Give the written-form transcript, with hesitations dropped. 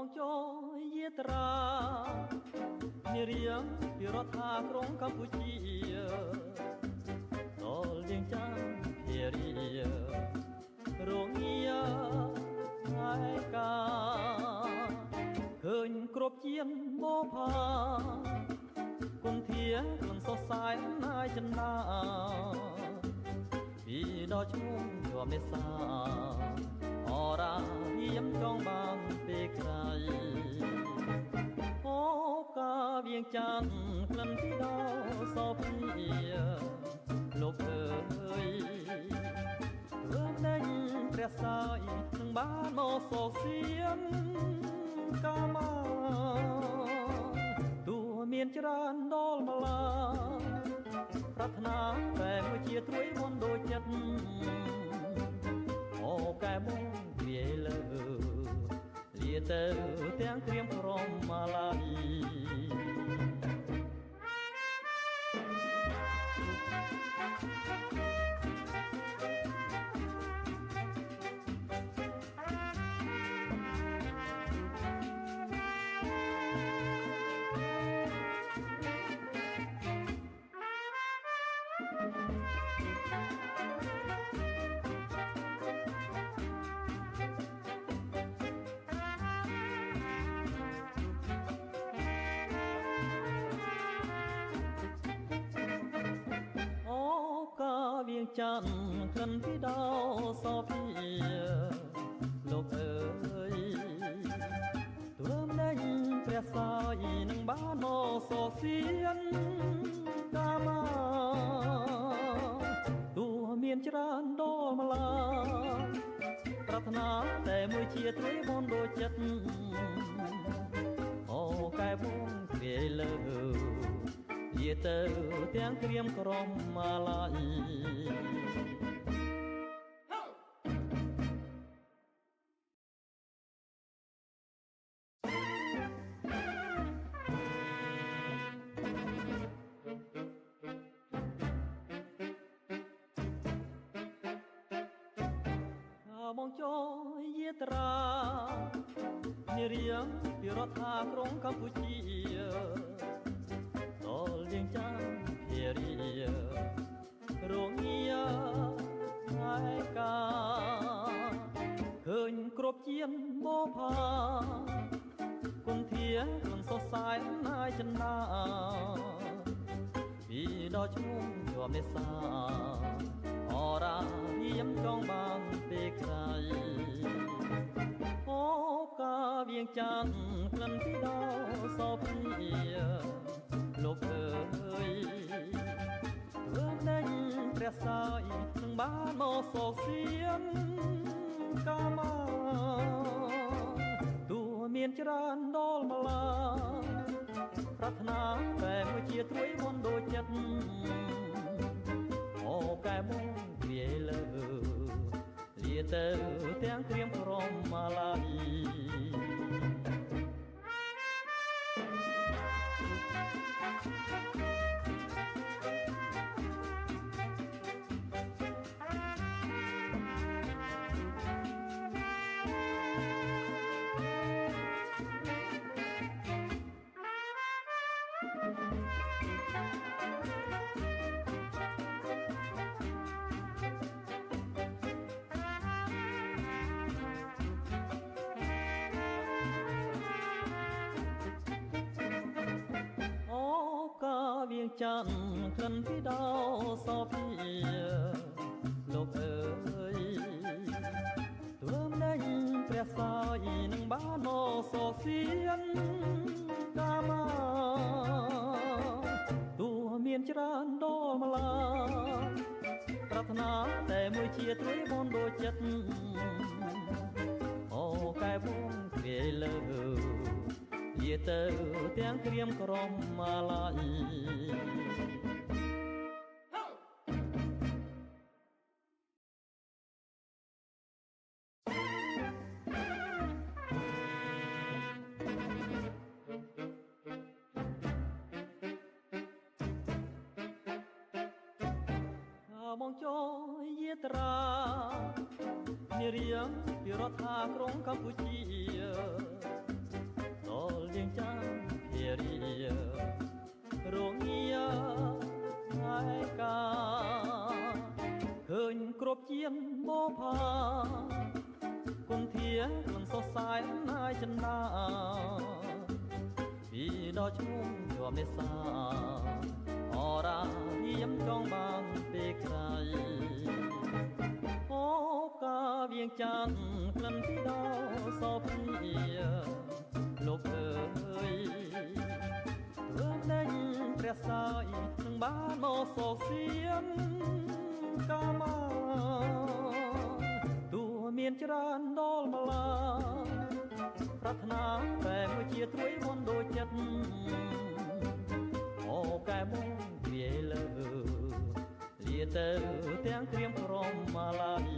បងចូលយាត្រានារៀងពីរដ្ឋាក្រុងកម្ពុជាដល់លៀងចាំភារីរងាហើយកាឃើញគ្រប់ជានបផាគុនធាគុនសរសៃណាយចិនដាពីដល់ឈ្មោះយកមេសាអរារៀមចងបានពេលក្រៃអូកាវៀងចាន់ក្លិនពីដល់សោភាលោកអើយធ្វើដេញព្រះសាយនឹងបានមកសោកសៀងកាមាទោះមានច្រើនដល់ម្លាប្រាថ្នាតែមួយជាត្រួយមុនដូចចិត្តអូកែមកវាលើលាទៅទាំងក្រៀមក្រមម៉ាឡៃវៀងចាន់ក្លិនពីដល់សោភាលោកអើយធ្វើដេញព្រះសាយនឹងបានមកសោកសៀនកាមាទោះមានច្រើនដល់ម្លាប្រាថ្នាតែមួយជាត្រួយមុនដូចចិត្តអូកែបងគ្រាយលើយាទៅទាំងក្រៀមក្រមម៉ាឡៃបងចូលយាត្រានារៀងពីរដ្ឋាក្រុងកម្ពុជាដល់លៀងចាំភារីរងាហើយកាឃើញគ្រប់ជានបផាគុនធាគុនសរសៃណាយចិនដាពីដល់ឈ្មោះយកមេសាអរារៀមចងបានពេលក្រៃអូកាវៀងចាន់ក្លិនពីដល់សោភាលោកអើយធ្វើដេញព្រះសាយនឹងបានមកសោកសៀងកាមាទោះមានច្រើនដល់ម្លាប្រាថ្នាតែមួយជាត្រួយមុនដូចចិត្តអូកែមកវាលើលាទៅទាំងក្រៀមក្រមម៉ាឡៃវៀងចាន់ក្លិនពីដល់សោភាលោកអើយធ្វើដេញព្រះសាយនឹងបានមកសោកសៀនកាមាទោះមានច្រើនដល់ម្លាប្រាថ្នាតែមួយជាត្រួយមុនដូចចិត្តអូកែបងគ្រាយលើយាទៅទាំងក្រៀមក្រមម៉ាឡៃបងចូលយាត្រានារៀងពីរដ្ឋាក្រុងកម្ពុជា ជានបោផាគុនធាក្លងសរសៃណាយចិនដាពីដល់ឈ្មោះជាប់នេសាអរាយាមចងបានពេលក្រៃអូកាវៀងចាន់ក្លិនពីដល់សពញាលោកអើយធ្វើដេញព្រះសាយនឹងបានមកសោកសៀនកាមាទោះមានច្រើនដល់ម្លាប្រាថ្នាតែមួយជាត្រួយមន់ដូចចិត្តអូកែមកវាលើលាទៅទាំងក្រៀមក្រំម៉ាឡាយ